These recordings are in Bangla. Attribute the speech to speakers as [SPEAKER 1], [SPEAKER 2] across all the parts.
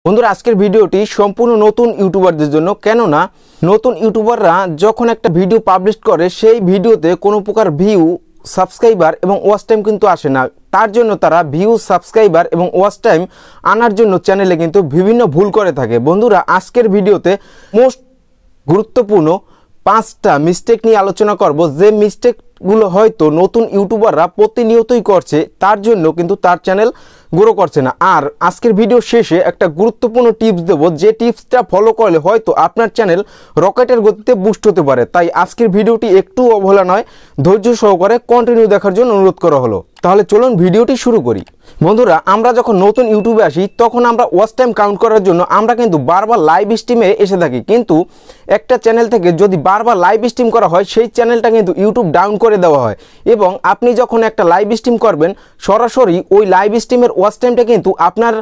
[SPEAKER 1] বন্ধুরা আজকের ভিডিওটি সম্পূর্ণ নতুন ইউটিউবারদের জন্য। কেননা নতুন ইউটিউবাররা যখন একটা ভিডিও পাবলিশ করে সেই ভিডিওতে কোনো প্রকার ভিউ, সাবস্ক্রাইবার এবং ওয়াচ টাইম কিন্তু আসে না। তার জন্য তারা ভিউ, সাবস্ক্রাইবার এবং ওয়াচ টাইম আনার জন্য চ্যানেলে কিন্তু বিভিন্ন ভুল করে থাকে। বন্ধুরা আজকের ভিডিওতে মোস্ট গুরুত্বপূর্ণ 5টা মিস্টেক নিয়ে আলোচনা করব, যে মিস্টেকগুলো হয়তো নতুন ইউটিউবাররা প্রতিনিয়তই করছে, তার জন্য কিন্তু তার চ্যানেল গ্রো করছে না। আর আজকের ভিডিও শেষে একটা গুরুত্বপূর্ণ টিপস দেব, যে টিপসটা ফলো করলে হয়তো আপনার চ্যানেল রকেটের গতিতে বুস্ট হতে পারে। তাই আজকের ভিডিওটি একটু অবহেলা নয়, ধৈর্য সহকারে কন্টিনিউ দেখার জন্য অনুরোধ করা হলো। তাহলে চলুন ভিডিওটি শুরু করি। বন্ধুরা আমরা যখন নতুন ইউটিউবে আসি তখন আমরা ওয়াচ টাইম কাউন্ট করার জন্য আমরা কিন্তু বারবার লাইভ স্ট্রিমে এসে থাকি, কিন্তু একটা চ্যানেল থেকে যদি বারবার লাইভ স্ট্রিম করা হয় সেই চ্যানেলটা কিন্তু ইউটিউব ডাউন করে দেওয়া হয়। এবং আপনি যখন একটা লাইভ স্ট্রিম করবেন সরাসরি ওই লাইভ স্ট্রিমের ওয়াচ টাইমটা কিন্তু আপনার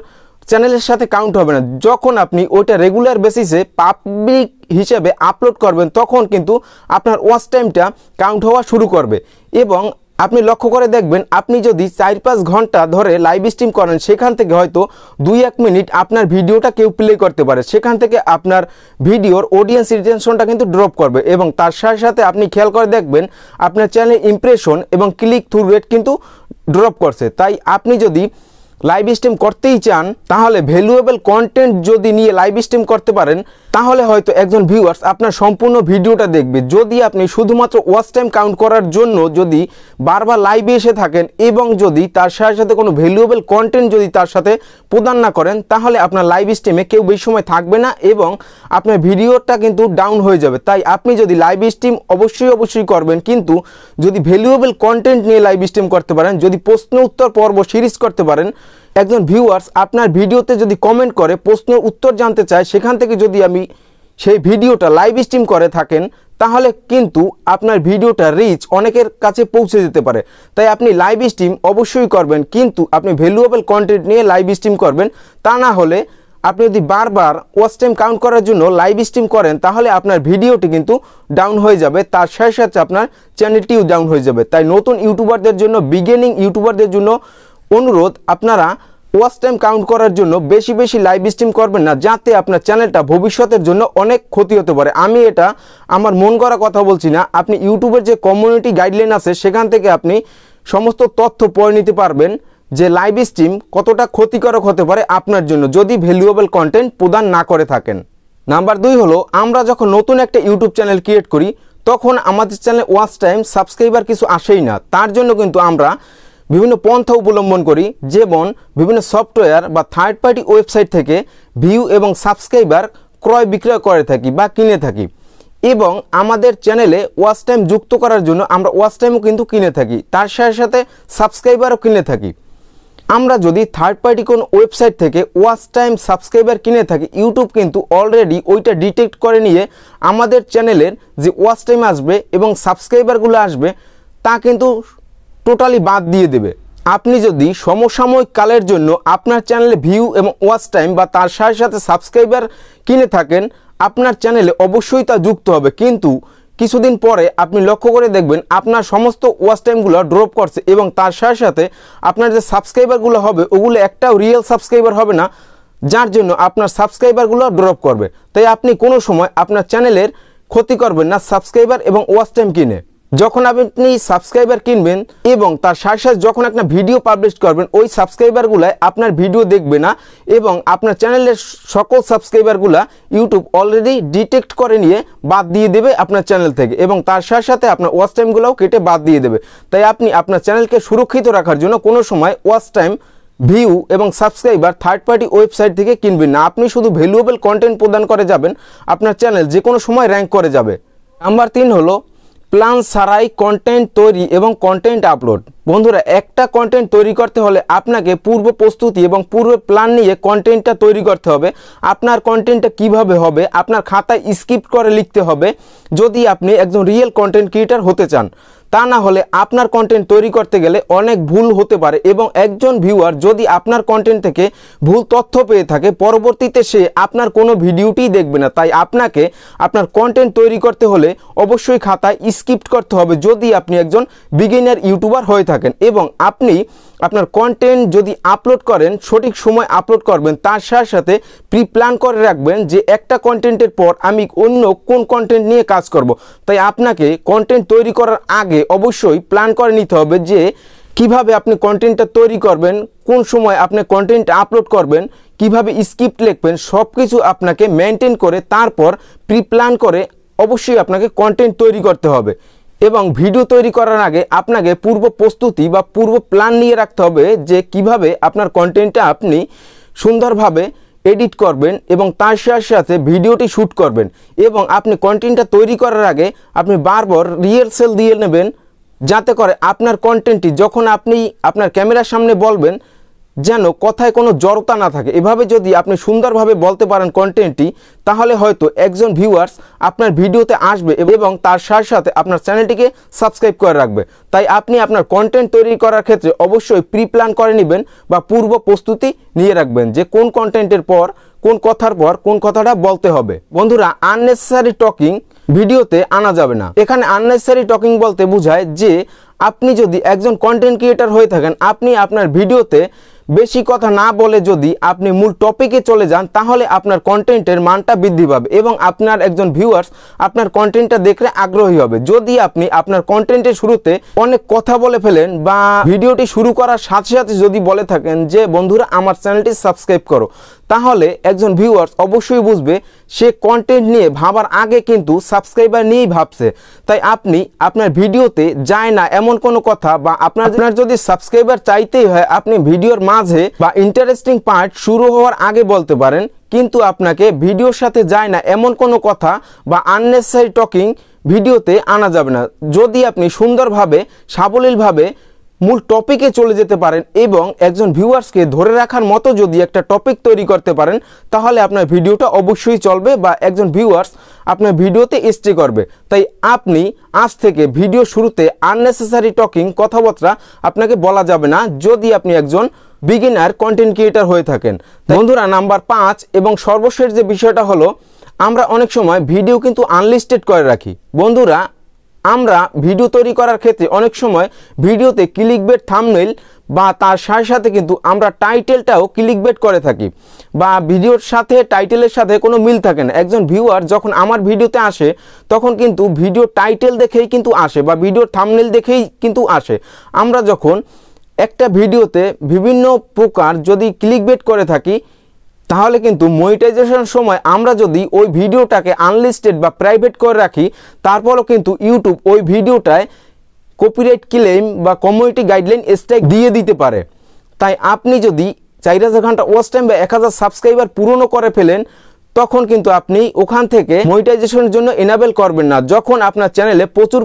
[SPEAKER 1] চ্যানেলের সাথে কাউন্ট হবে না। যখন আপনি ওইটা রেগুলার বেসিসে পাবলিক হিসেবে আপলোড করবেন তখন কিন্তু আপনার ওয়াচ টাইমটা কাউন্ট হওয়া শুরু করবে। এবং আপনি লক্ষ্য করে দেখবেন, আপনি যদি 4-5 ঘন্টা ধরে লাইভ স্ট্রিম করেন সেখান থেকে হয়তো 2-1 মিনিট আপনার ভিডিওটা কেউ প্লে করতে পারে, সেখান থেকে আপনার ভিডিওর অডিয়েন্স রিটেনশনটা কিন্তু ড্রপ করবে। এবং তার সাথে সাথে আপনি খেয়াল করে দেখবেন আপনার চ্যানেলের ইমপ্রেশন এবং ক্লিক থ্রু রেট কিন্তু ড্রপ করছে। তাই আপনি যদি লাইভ স্ট্রিম করতেই চান তাহলে ভ্যালুয়েবল কন্টেন্ট যদি নিয়ে লাইভ স্ট্রিম করতে পারেন তাহলে হয়তো একজন ভিউয়ার্স আপনার সম্পূর্ণ ভিডিওটা দেখবে। যদি আপনি শুধুমাত্র ওয়াচ টাইম কাউন্ট করার জন্য যদি বারবার লাইভে এসে থাকেন এবং যদি তার সাথে সাথে কোনো ভ্যালুয়েবল কন্টেন্ট যদি তার সাথে প্রদান না করেন তাহলে আপনার লাইভ স্ট্রিমে কেউ বেশি সময় থাকবে না এবং আপনার ভিডিওটা কিন্তু ডাউন হয়ে যাবে। তাই আপনি যদি লাইভ স্ট্রিম অবশ্যই করবেন, কিন্তু যদি ভ্যালুয়েবল কন্টেন্ট নিয়ে লাইভ স্ট্রিম করতে পারেন, যদি প্রশ্ন উত্তর পর্ব সিরিজ করতে পারেন, একজন ভিউয়ার্স আপনার ভিডিওতে যদি কমেন্ট করে প্রশ্নের উত্তর জানতে চায়, সেখান থেকে যদি আমি সেই ভিডিওটা লাইভ স্ট্রিম করে থাকেন তাহলে কিন্তু আপনার ভিডিওটা রিচ অনেকের কাছে পৌঁছে যেতে পারে। তাই আপনি লাইভ স্ট্রিম অবশ্যই করবেন, কিন্তু আপনি ভ্যালুয়েবল কন্টেন্ট নিয়ে লাইভ স্ট্রিম করবেন। তা না হলে আপনি যদি বারবার ওয়াচ টাইম কাউন্ট করার জন্য লাইভ স্ট্রিম করেন তাহলে আপনার ভিডিওটি কিন্তু ডাউন হয়ে যাবে, তার সাথে সাথে আপনার চ্যানেলটিও ডাউন হয়ে যাবে। তাই নতুন ইউটিউবারদের জন্য, বিগিনিং ইউটিউবারদের জন্য অনুরোধ, আপনারা ওয়াচ টাইম কাউন্ট করার জন্য বেশি লাইভ স্ট্রিম করবেন না, যাতে আপনার চ্যানেলটা ভবিষ্যতের জন্য অনেক ক্ষতি হতে পারে। আমি এটা আমার মন করা কথা বলছি না, আপনি ইউটিউবের যে কমিউনিটি গাইডলাইন আছে সেখান থেকে আপনি সমস্ত তথ্য পড়ে নিতে পারবেন যে লাইভ স্ট্রিম কতটা ক্ষতিকারক হতে পারে আপনার জন্য যদি ভ্যালুয়েবল কন্টেন্ট প্রদান না করে থাকেন। নাম্বার 2 হলো, আমরা যখন নতুন একটা ইউটিউব চ্যানেল ক্রিয়েট করি তখন আমাদের চ্যানেলে ওয়াচ টাইম, সাবস্ক্রাইবার কিছু আসেই না। তার জন্য কিন্তু আমরা বিভিন্ন পন্থা অবলম্বন করি, যেমন বিভিন্ন সফটওয়্যার বা থার্ড পার্টি ওয়েবসাইট থেকে ভিউ এবং সাবস্ক্রাইবার ক্রয় বিক্রয় করে থাকি বা কিনে থাকি। এবং আমাদের চ্যানেলে ওয়াচ টাইম যুক্ত করার জন্য আমরা ওয়াচ টাইমও কিন্তু কিনে থাকি, তার সাথে সাথে সাবস্ক্রাইবারও কিনে থাকি। আমরা যদি থার্ড পার্টি কোন ওয়েবসাইট থেকে ওয়াচ টাইম, সাবস্ক্রাইবার কিনে থাকি, ইউটিউব কিন্তু অলরেডি ওইটা ডিটেক্ট করে নিয়ে আমাদের চ্যানেলের যে ওয়াচ টাইম আসবে এবং সাবস্ক্রাইবারগুলো আসবে তা কিন্তু টোটালি বাদ দিয়ে দেবে। আপনি যদি সমসাময়িক কালের জন্য আপনার চ্যানেলে ভিউ এবং ওয়াচ টাইম বা তার সাথে সাথে সাবস্ক্রাইবার কিনে থাকেন, আপনার চ্যানেলে অবশ্যই তা যুক্ত হবে, কিন্তু কিছুদিন পরে আপনি লক্ষ্য করে দেখবেন আপনার সমস্ত ওয়াচ টাইমগুলো ড্রপ করছে এবং তার সাথে সাথে আপনার যে সাবস্ক্রাইবারগুলো হবে ওগুলো একটাও রিয়েল সাবস্ক্রাইবার হবে না, যার জন্য আপনার সাবস্ক্রাইবারগুলো ড্রপ করবে। তাই আপনি কোনো সময় আপনার চ্যানেলের ক্ষতি করবেন না সাবস্ক্রাইবার এবং ওয়াচ টাইম কিনে। যখন আপনি সাবস্ক্রাইবার কিনবেন এবং তার সাথে সাথে যখন একটা ভিডিও পাবলিশ করবেন, ওই সাবস্ক্রাইবারগুলো আপনার ভিডিও দেখবে না এবং আপনার চ্যানেলের সকল সাবস্ক্রাইবারগুলো ইউটিউব অলরেডি ডিটেক্ট করে নিয়ে বাদ দিয়ে দেবে আপনার চ্যানেল থেকে এবং তার সাথে সাথে আপনার ওয়াচ টাইমগুলোও কেটে বাদ দিয়ে দেবে। তাই আপনি আপনার চ্যানেলকে সুরক্ষিত রাখার জন্য কোনো সময় ওয়াচ টাইম, ভিউ এবং সাবস্ক্রাইবার থার্ড পার্টি ওয়েবসাইট থেকে কিনবেন না। আপনি শুধু ভ্যালুয়েবল কন্টেন্ট প্রদান করে যাবেন, আপনার চ্যানেল যে কোনো সময় র্যাঙ্ক করে যাবে। নাম্বার 3 হলো, প্ল্যান ছাড়াই কন্টেন্ট তৈরি এবং কন্টেন্ট আপলোড। বন্ধুরা একটা কন্টেন্ট তৈরি করতে হলে আপনাকে পূর্ব প্রস্তুতি এবং পূর্বে প্ল্যান নিয়ে কন্টেন্টটা তৈরি করতে হবে। আপনার কন্টেন্টটা কিভাবে হবে আপনার খাতায় স্ক্রিপ্ট করে লিখতে হবে যদি আপনি একজন রিয়েল কন্টেন্ট ক্রিয়েটর হতে চান। তা না হলে আপনার কন্টেন্ট তৈরি করতে গেলে অনেক ভুল হতে পারে এবং একজন ভিউয়ার যদি আপনার কন্টেন্ট থেকে ভুল তথ্য পেয়ে থাকে পরবর্তীতে সে আপনার কোনো ভিডিওটি দেখবে না। তাই আপনাকে আপনার কন্টেন্ট তৈরি করতে হলে অবশ্যই খাতায় স্ক্রিপ্ট করতে হবে যদি আপনি একজন বিগিনার ইউটিউবার হয়ে থাকেন, এবং আপনি আপনার কন্টেন্ট যদি আপলোড করেন সঠিক সময় আপলোড করবেন, তার সাথে সাথে প্রি প্ল্যান করে রাখবেন যে একটা কন্টেন্টের পর আমি অন্য কোন কন্টেন্ট নিয়ে কাজ করব। তাই আপনাকে কন্টেন্ট তৈরি করার আগে অবশ্যই প্ল্যান করে নিতে হবে যে কিভাবে আপনি কন্টেন্টটা তৈরি করবেন, কোন সময় আপনি কন্টেন্ট আপলোড করবেন, কিভাবে স্ক্রিপ্ট লিখবেন, সব কিছু আপনাকে মেনটেন করে তারপর প্রি প্ল্যান করে অবশ্যই আপনাকে কন্টেন্ট তৈরি করতে হবে। এবং ভিডিও তৈরি করার আগে আপনাকে পূর্ব প্রস্তুতি বা পূর্ব প্ল্যান নিয়ে রাখতে হবে যে কিভাবে আপনার কন্টেন্টটা আপনি সুন্দরভাবে এডিট করবেন এবং তার সাথে সাথে ভিডিওটি শ্যুট করবেন। এবং আপনি কন্টেন্টটা তৈরি করার আগে আপনি বারবার রিহার্সাল দিয়ে নেবেন যাতে করে আপনার কন্টেন্টটি যখন আপনি আপনার ক্যামেরার সামনে বলবেন যেন কথায় কোনো জড়তা না থাকে। এভাবে যদি আপনি সুন্দরভাবে বলতে পারেন কন্টেন্টটি, তাহলে হয়তো একজন ভিউয়ার্স আপনার ভিডিওতে আসবে এবং তার সাথে সাথে আপনার চ্যানেলটিকে সাবস্ক্রাইব করে রাখবে। তাই আপনি আপনার কন্টেন্ট তৈরি করার ক্ষেত্রে অবশ্যই প্রি প্ল্যান করে নেবেন বা পূর্ব প্রস্তুতি নিয়ে রাখবেন যে কোন কন্টেন্টের পর কোন কথার পর কোন কথাটা বলতে হবে। বন্ধুরা, আননেসেসারি টকিং ভিডিওতে আনা যাবে না। এখানে আননেসেসারি টকিং বলতে বোঝায় যে আপনি যদি একজন কন্টেন্ট ক্রিয়েটর হয়ে থাকেন, আপনি আপনার ভিডিওতে বেশি কথা না বলে যদি আপনি মূল টপিকে চলে যান তাহলে আপনার কন্টেন্টের মানটা বৃদ্ধি পাবে এবং আপনার একজন ভিউয়ার্স আপনার কন্টেন্টটা দেখলে আগ্রহী হবে। যদি আপনি আপনার কন্টেন্টের শুরুতে অনেক কথা বলে ফেলেন বা ভিডিওটি শুরু করার সাথে সাথে যদি বলে থাকেন যে বন্ধুরা আমার চ্যানেলটি সাবস্ক্রাইব করো, তাহলে একজন ভিউয়ার্স অবশ্যই বুঝবে সে কন্টেন্ট নিয়ে ভাবার আগে কিন্তু সাবস্ক্রাইবার নিয়েই ভাবছে। তাই আপনি আপনার ভিডিওতে যায় না এমন কোনো কথা বা আপনার যদি সাবস্ক্রাইবার চাইতেই হয় আপনি ভিডিওর মাঝে বা ইন্টারেস্টিং পার্ট শুরু হওয়ার আগে বলতে পারেন, কিন্তু আপনাকে ভিডিওর সাথে যায় না এমন কোনো কথা বা আননেসেসারি টকিং ভিডিওতে আনা যাবে না। যদি আপনি সুন্দরভাবে সাবলীলভাবে মূল টপিকে চলে যেতে পারেন এবং একজন ভিউয়ার্সকে ধরে রাখার মতো যদি একটা টপিক তৈরি করতে পারেন, তাহলে আপনার ভিডিওটা অবশ্যই চলবে বা একজন ভিউয়ার্স আপনার ভিডিওতে স্টে করবে। তাই আপনি আজ থেকে ভিডিও শুরুতে আননেসেসারি টকিং কথাবার্তা আপনাকে বলা যাবে না যদি আপনি একজন বিগিনার কন্টেন্ট ক্রিয়েটর হয়ে থাকেন। বন্ধুরা, নাম্বার 5 এবং সর্বশেষ যে বিষয়টা হলো, আমরা অনেক সময় ভিডিও কিন্তু আনলিস্টেড করে রাখি। বন্ধুরা, আমরা ভিডিও তৈরি করার ক্ষেত্রে অনেক সময় ভিডিওতে ক্লিকবেট থাম্বনেইল বা তার সাথে সাথে কিন্তু আমরা টাইটেলটাও ক্লিকবেট করে থাকি বা ভিডিওর সাথে টাইটেলের সাথে কোনো মিল থাকে না। একজন ভিউয়ার যখন আমার ভিডিওতে আসে তখন কিন্তু ভিডিও টাইটেল দেখেই কিন্তু আসে বা ভিডিওর থাম্বনেইল দেখেই কিন্তু আসে। আমরা যখন একটা ভিডিওতে বিভিন্ন প্রকার যদি ক্লিকবেট করে থাকি তাহলে কিন্তু মনিটাইজেশনের সময় আমরা যদি ওই ভিডিওটাকে আনলিস্টেড বা প্রাইভেট করে রাখি তারপরও কিন্তু ইউটিউব ওই ভিডিওটায় কপিরাইট ক্লেম বা কমিউনিটি গাইডলাইন স্ট্রাইক দিয়ে দিতে পারে। তাই আপনি যদি 4000 ঘন্টা ওয়াচ টাইম বা 1000 সাবস্ক্রাইবার পূরণও করে ফেলেন তখন কিন্তু আপনি ওখান থেকে মনিটাইজেশনের জন্য এনাবেল করবেন না। যখন আপনার চ্যানেলে প্রচুর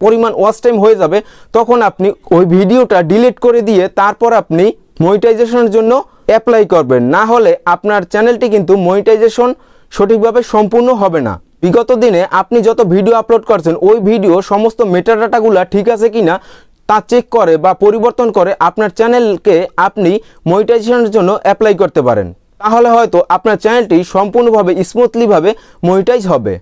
[SPEAKER 1] পরিমাণ ওয়াচ টাইম হয়ে যাবে তখন আপনি ওই ভিডিওটা ডিলিট করে দিয়ে তারপর আপনি মনিটাইজেশনের জন্য অ্যাপ্লাই করবেন, না হলে আপনার চ্যানেলটি কিন্তু মনিটাইজেশন সঠিকভাবে সম্পূর্ণ হবে না। বিগত দিনে আপনি যত ভিডিও আপলোড করছেন ওই ভিডিও সমস্ত মেটাডাটাগুলো ঠিক আছে কিনা তা চেক করে বা পরিবর্তন করে আপনার চ্যানেলকে আপনি মনিটাইজেশনের জন্য অ্যাপ্লাই করতে পারেন। তাহলে হয়তো আপনার চ্যানেলটি সম্পূর্ণভাবে স্মুথলিভাবে মনিটাইজ হবে।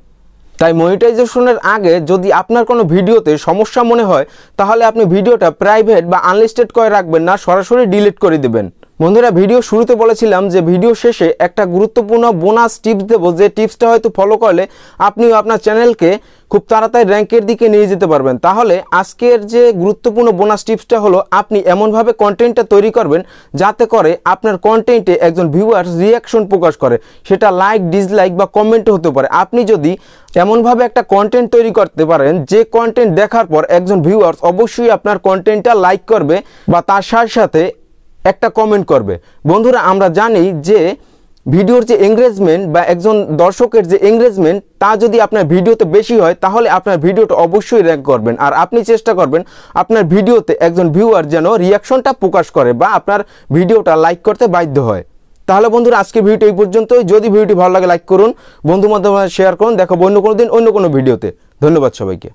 [SPEAKER 1] তাই মনিটাইজেশনের আগে যদি আপনার কোনো ভিডিওতে সমস্যা মনে হয় তাহলে আপনি ভিডিওটা প্রাইভেট বা আনলিস্টেড করে রাখবেন না, সরাসরি ডিলিট করে দেবেন। বন্ধুরা, ভিডিও শুরুতে বলেছিলাম যে ভিডিও শেষে একটা গুরুত্বপূর্ণ বোনাস টিপস দেবো, যে টিপসটা হয়তো ফলো করলে আপনিও আপনার চ্যানেলকে খুব তাড়াতাড়ি র্যাঙ্কের দিকে নিয়ে যেতে পারবেন। তাহলে আজকের যে গুরুত্বপূর্ণ বোনাস টিপসটা হলো, আপনি এমনভাবে কন্টেন্টটা তৈরি করবেন যাতে করে আপনার কন্টেন্টে একজন ভিউয়ার রিয়াকশন প্রকাশ করে, সেটা লাইক, ডিসলাইক বা কমেন্ট হতে পারে। আপনি যদি এমনভাবে একটা কন্টেন্ট তৈরি করতে পারেন যে কন্টেন্ট দেখার পর একজন ভিউয়ার্স অবশ্যই আপনার কন্টেন্টটা লাইক করবে বা তার সাথে সাথে একটা কমেন্ট করবে। বন্ধুরা, আমরা জানি যে ভিডিওর যে এঙ্গেজমেন্ট বা একজন দর্শকের যে এঙ্গেজমেন্ট তা যদি আপনার ভিডিওতে বেশি হয় তাহলে আপনার ভিডিওটা অবশ্যই র্যাঙ্ক করবেন। আর আপনি চেষ্টা করবেন আপনার ভিডিওতে একজন ভিউয়ার যেন রিয়াকশনটা প্রকাশ করে বা আপনার ভিডিওটা লাইক করতে বাধ্য হয়। তাহলে বন্ধুরা, আজকের ভিডিও এই পর্যন্তই। যদি ভিডিওটি ভালো লাগে লাইক করুন, বন্ধুর মাধ্যমে শেয়ার করুন। দেখো অন্য কোনো দিন অন্য কোনো ভিডিওতে। ধন্যবাদ সবাইকে।